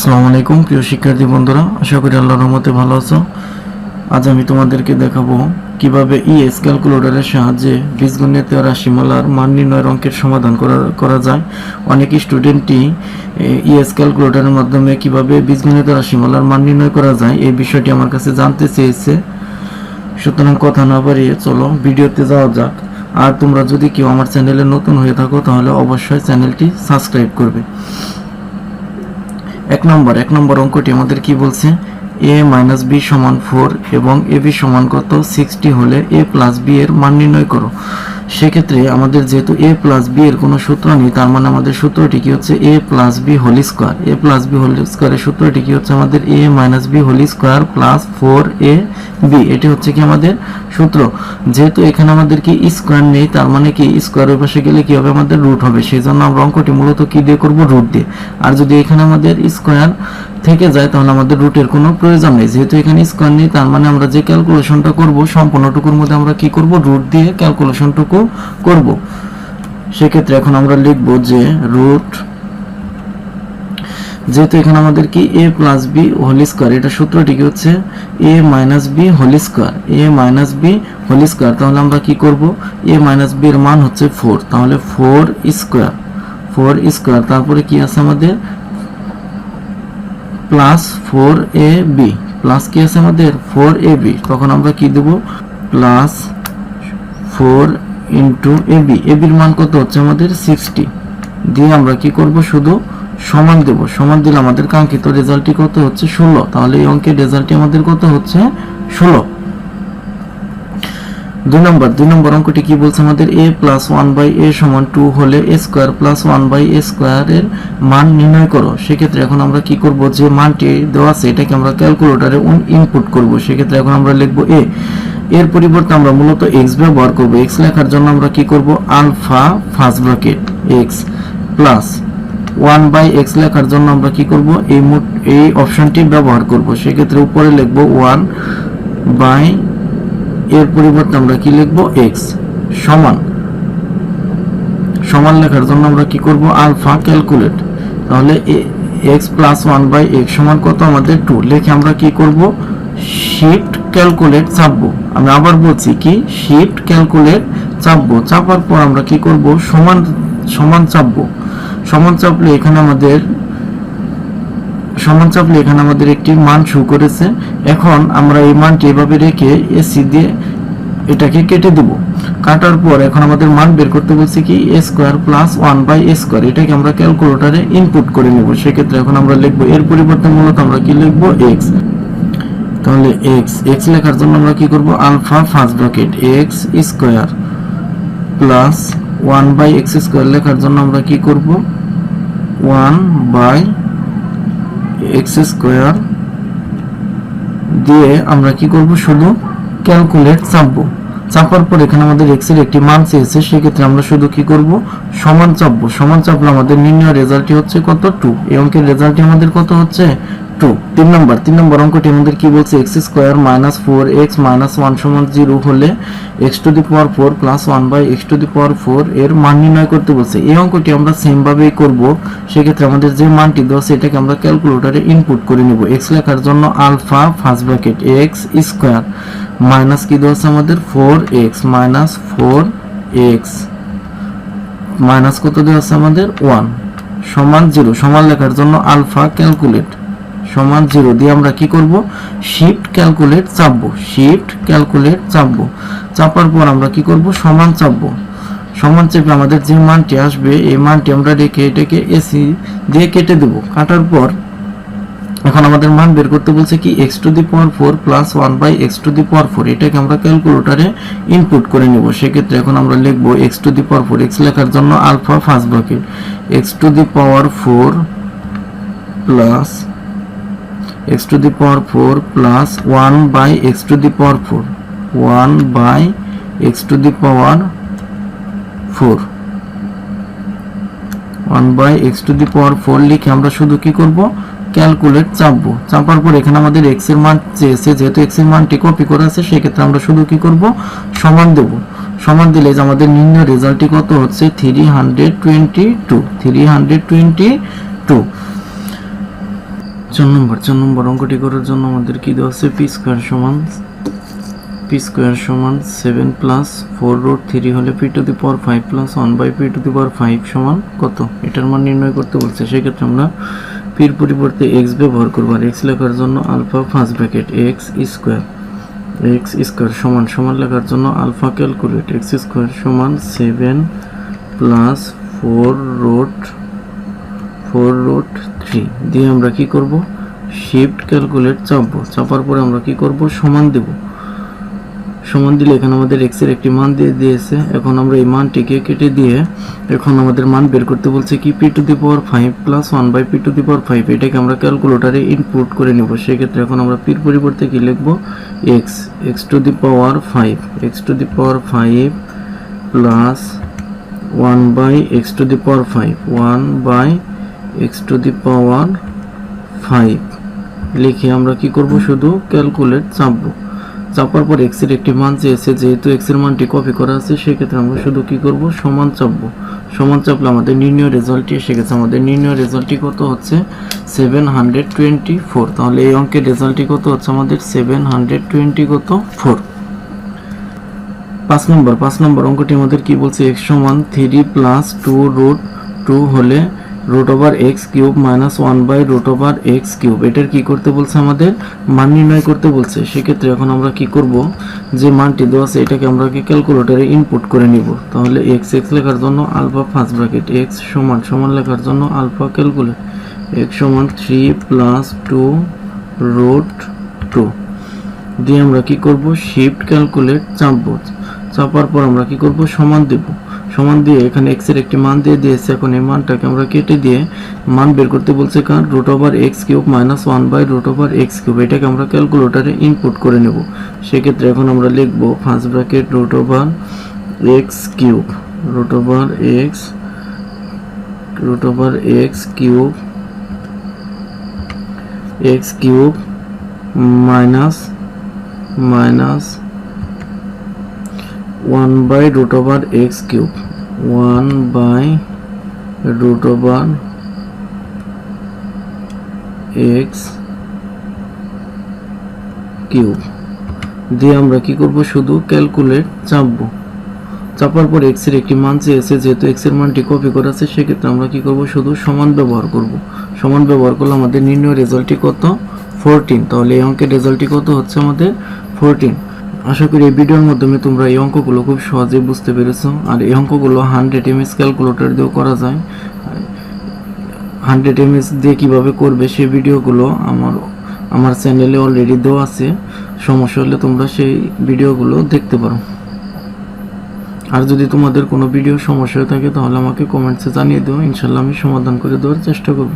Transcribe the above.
আসসালামু আলাইকুম প্রিয় শিক্ষার্থী বন্ধুরা, আশা করি আল্লাহর রহমতে ভালো আছো। আজ আমি তোমাদেরকে দেখাবো কিভাবে ইএস ক্যালকুলেটরের সাহায্যে বীজগণিত রাশিমালার মান নির্ণয়ের অঙ্কের সমাধান করা যায়। অনেক স্টুডেন্টই ইএস ক্যালকুলেটরের মাধ্যমে কিভাবে বীজগণিত রাশিমালার মান নির্ণয় করা যায় এই বিষয়টি আমার কাছে জানতে চেয়েছে। সুতরাং কথা না বাড়িয়ে চলো ভিডিওতে যাওয়া যাক। আর তোমরা যদি কেউ আমার চ্যানেলে নতুন হয়ে থাকো তাহলে অবশ্যই চ্যানেলটি সাবস্ক্রাইব করবে। এক নম্বর অঙ্কটি আমাদের কি বলছে, a মাইনাস বি সমান 4 এবং এ বি সমান কত 60 হলে a প্লাস বি এর মান নির্ণয় করো। সেক্ষেত্রে আমাদের যেহেতু a প্লাস বি এর কোনো সূত্র নেই, তার মানে আমাদের সূত্রটি কি হচ্ছে a plus B whole square. a plus B whole স্কোয়ারের সূত্রটি কি হচ্ছে আমাদের a minus B whole square plus 4ab। এটি হচ্ছে কি আমাদের সূত্র। যেহেতু এখানে আমাদের কি স্কোয়ার নেই, তার মানে কি স্কোয়ারের পাশে গেলে কি হবে, আমাদের রুট হবে। সেই জন্য আমরা অঙ্কটি মূলত কি দিয়ে করব, রুট দিয়ে। আর যদি এখানে আমাদের স্কোয়ার থেকে যায় তাহলে আমাদের রুটের কোনো প্রয়োজন নেই। যেহেতু এখানে স্কোয়ার নেই, তার মানে আমরা যে ক্যালকুলেশনটা করব সম্পূর্ণটুকুর মধ্যে আমরা কি করব, রুট দিয়ে ক্যালকুলেশনটুকু করব। সেক্ষেত্রে এখন আমরা লিখব যে রুট, যেহেতু এখানে আমাদের কি a plus B whole square, এটা সূত্রটি কি হচ্ছে a minus B whole square, a minus B whole square. তাহলে আমরা কি করব, a মাইনাস বি এর মান হচ্ছে 4, তাহলে 4 স্কোয়ার তারপরে কি আছে আমাদের প্লাস 4ab, প্লাস কি আছে আমাদের 4ab। তখন আমরা কি দেব, প্লাস 4 ইন্টু ab, এর মান কত হচ্ছে আমাদের 60 দিয়ে আমরা কি করব, শুধু সমান দেব। সমান দিলে আমাদের কাঙ্ক্ষিত রেজাল্টটি কত হচ্ছে 16। তাহলে এই অঙ্কের রেজাল্টটি আমাদের কত হচ্ছে 16। দুই নম্বর অঙ্কটি কি বলছে আমাদের a প্লাস 1/a সমান 2 হলে a স্কোয়ার প্লাস 1/a স্কোয়ারের মান নির্ণয় করো। সেক্ষেত্রে এখন আমরা কি করব, যে মানটি দেওয়া আছে এটাকে আমরা ক্যালকুলেটরে ইনপুট করব। সেক্ষেত্রে এখন আমরা লিখব a, এর পরিবর্তে আমরা মূলত x ব্যবহার করব। x লেখার জন্য আমরা কি করব, alpha first bracket x plus 1/x লেখার জন্য আমরা কি করব, এই অপশনটি ব্যবহার করব। সেক্ষেত্রে উপরে লিখব 1 বাই, এর পরিবর্তে আমরা কি লিখব x সমান লেখার জন্য আমরা কি করব, আলফা ক্যালকুলেট। তাহলে x প্লাস 1/x সমান কত আমাদের 2 লিখে আমরা কি করব, শিফট ক্যালকুলেট চাপবো। আমি আবার বলছি কি, শিফট ক্যালকুলেট চাপবো। চাপার পর আমরা কি করব, সমান চাপবো। সমান চাপলে এখানে আমাদের একটি মান শো করেছে। এখন আমরা এই মানটি এভাবে রেখে এসি দিয়ে এটাকে কেটে দেব। কাটার পর এখন আমাদের মান বের করতে বলছে কি a square plus 1/a square, এটাকে আমরা ক্যালকুলেটরে ইনপুট করে নেব। সেক্ষেত্রে এখন আমরা লিখব, এর পরিবর্তে মূলত আমরা কি লিখব, x। তাহলে x লেখার জন্য আমরা কি করব, alpha first bracket x square plus 1/x square লেখার জন্য আমরা কি করব, 1/x স্কোয়ার দিয়ে আমরা কি করব, শুধু ক্যালকুলেট চাপবো। চাপার পর এখানে আমাদের x এর একটি মান চেয়েছে। সেক্ষেত্রে আমরা শুধু কি করব, সমান চাপবো। সমান চাপলে আমাদের নির্ণয় রেজাল্টটি হচ্ছে কত, 2। এই অঙ্কের রেজাল্টটি আমাদের কত হচ্ছে 2। তিন নম্বর অঙ্কটি আমাদের কি বলছে, x square minus 4x minus 1 সমান 0 হলে x to the power 4 plus 1/x to the power 4 এর মান নির্ণয় করতে বলছে। এই অঙ্কটি আমরা সেম ভাবেই করব। সেক্ষেত্রে আমাদের যে মানটি দেওয়া আছে এটাকে আমরা ক্যালকুলেটরে ইনপুট করে নেব। x লেখার জন্য alpha first bracket x square minus কি দেওয়া আছে আমাদের 4x মাইনাস 4x মাইনাস কত দেওয়া আছে আমাদের 1 সমান 0। সমান লেখার জন্য আলফা ক্যালকুলেট সমান 0 দিয়ে আমরা কি করব, শিফট ক্যালকুলেট চাপবো। চাপার পর আমরা কি করব, সমান চাপবো। সমান চেপে আমাদের যে মানটি আসবে এই মানটি আমরা রেখে এটাকে এসি দিয়ে কেটে দেব। কাটার পর এখন আমাদের মান বের করতে বলছে কি x to the power 4 plus 1/x to the power 4, এটাকে আমরা ক্যালকুলেটরে ইনপুট করে নেব। সেক্ষেত্রে এখন আমরা লিখব x to the power 4, x লেখার জন্য alpha first bracket x to the power 4 plus x to the power 4 plus 1/x to the power 4, 1/x to the power 4, 1/x to the power 4 লিখে আমরা শুধু কি করব, ক্যালকুলেট চাপবো। চাপার পর এখানে আমাদের x এর মান চেয়েছে, যেহেতু x এর মানটি কপি করা আছে সেক্ষেত্রে আমরা শুধু কি করব, সমান দেব। সমান দিলে যে আমাদের নির্ণয় রেজাল্টটি কত হচ্ছে 322। 4 নম্বর অঙ্কটি করার জন্য আমাদের কি দেওয়া আছে, পি স্কোয়ার সমান 7 প্লাস 4 রুট 3 হলে p to the power 5 plus 1 by p to the power 5 সমান কত, এটার মান নির্ণয় করতে বলছে। সেক্ষেত্রে আমরা পির পরিবর্তে এক্স ব্যবহার করবো, আর এক্স লেখার জন্য alpha first bracket X square সমান লেখার জন্য আলফা ক্যালকুলেট এক্স স্কোয়ার সমান 7 প্লাস 4 রুট 3 দিয়ে আমরা কি করব, শিফট ক্যালকুলেট চাপার পরে আমরা কি করব, সমান দিলে এখানে আমাদের x এর একটি মান দিয়ে দিয়েছে। এখন আমরা এই মানটিকে কেটে দিয়ে এখন আমাদের মান বের করতে বলছে কি, p to the power 5 plus 1 by p to the power 5, এটাকে আমরা ক্যালকুলেটরে ইনপুট করে নেব। সেক্ষেত্রে এখন আমরা p এর পরিবর্তে কি লিখব, x to the power 5 plus 1 by x to the power 5 লিখে আমরা কি করব, শুধু ক্যালকুলেট চাপার পর x এর একটি মান চেয়েছে, যেহেতু x এর মানটি কপি করা আছে সেক্ষেত্রে আমরা শুধু কি করব, সমান চাপলে আমাদের নির্ণয় রেজাল্টটি এসে গেছে। আমাদের নির্ণয় রেজাল্টটি কত হচ্ছে 724। তাহলে এই অঙ্কের রেজাল্টটি কত হচ্ছে আমাদের 724। 5 নম্বর অঙ্কটি আমাদের কি বলছে, x সমান 3 প্লাস 2 রুট 2 হলে root over x cube minus 1 by root over x cube, এটার কি করতে বলছে, আমাদের মান নির্ণয় করতে বলছে। সেক্ষেত্রে এখন আমরা কি করব, যে মানটি দেওয়া আছে এটাকে আমরা ক্যালকুলেটরে ইনপুট করে নিব। তাহলে এক্স লেখার জন্য আলফা ফার্স্ট ব্র্যাকেট এক্স সমান লেখার জন্য আলফা ক্যালকুলেট এক্স সমান 3 প্লাস 2 রুট 2 দিয়ে আমরা কি করব, শিফট ক্যালকুলেট চাপার পর আমরা কি করব, সমান দিয়ে এখানে x এর একটি মান দিয়ে দিয়েছে। এখন এই মানটাকে আমরা কেটে দিয়ে মান বের করতে বলছে কার, root over x cube minus 1 by root over x cube, এটাকে আমরা ক্যালকুলেটরে ইনপুট করে নেব। সেক্ষেত্রে এখন আমরা লিখব first bracket root over x cube minus 1 by root over x cube দিয়ে আমরা কি করব, শুধু ক্যালকুলেট চাপার পর x এর একটি মান চেয়েছে, যেহেতু x এর মানটি কপি করা আছে সেক্ষেত্রে আমরা কি করব, শুধু সমান ব্যবহার করলে আমাদের নির্ণয় রেজাল্টটি কত, 14। তাহলে এই অঙ্কের রেজাল্টটি কত হচ্ছে আমাদের 14। আশা করি এই ভিডিওর মাধ্যমে তোমরা এই অঙ্কগুলো খুব সহজেই বুঝতে পেরেছো। আর এই অঙ্কগুলো 100 ms ক্যালকুলেটর দিয়েও করা যায়। 100 ms দিয়ে কিভাবে করবে সেই ভিডিওগুলো আমার চ্যানেলে অলরেডি দেওয়া আছে, সমস্যা হলে তোমরা সেই ভিডিওগুলো দেখতে পারো। আর যদি তোমাদের কোনো ভিডিও সমস্যা থাকে তাহলে আমাকে কমেন্টসে জানিয়ে দিও, ইনশাল্লাহ আমি সমাধান করে দেওয়ার চেষ্টা করব।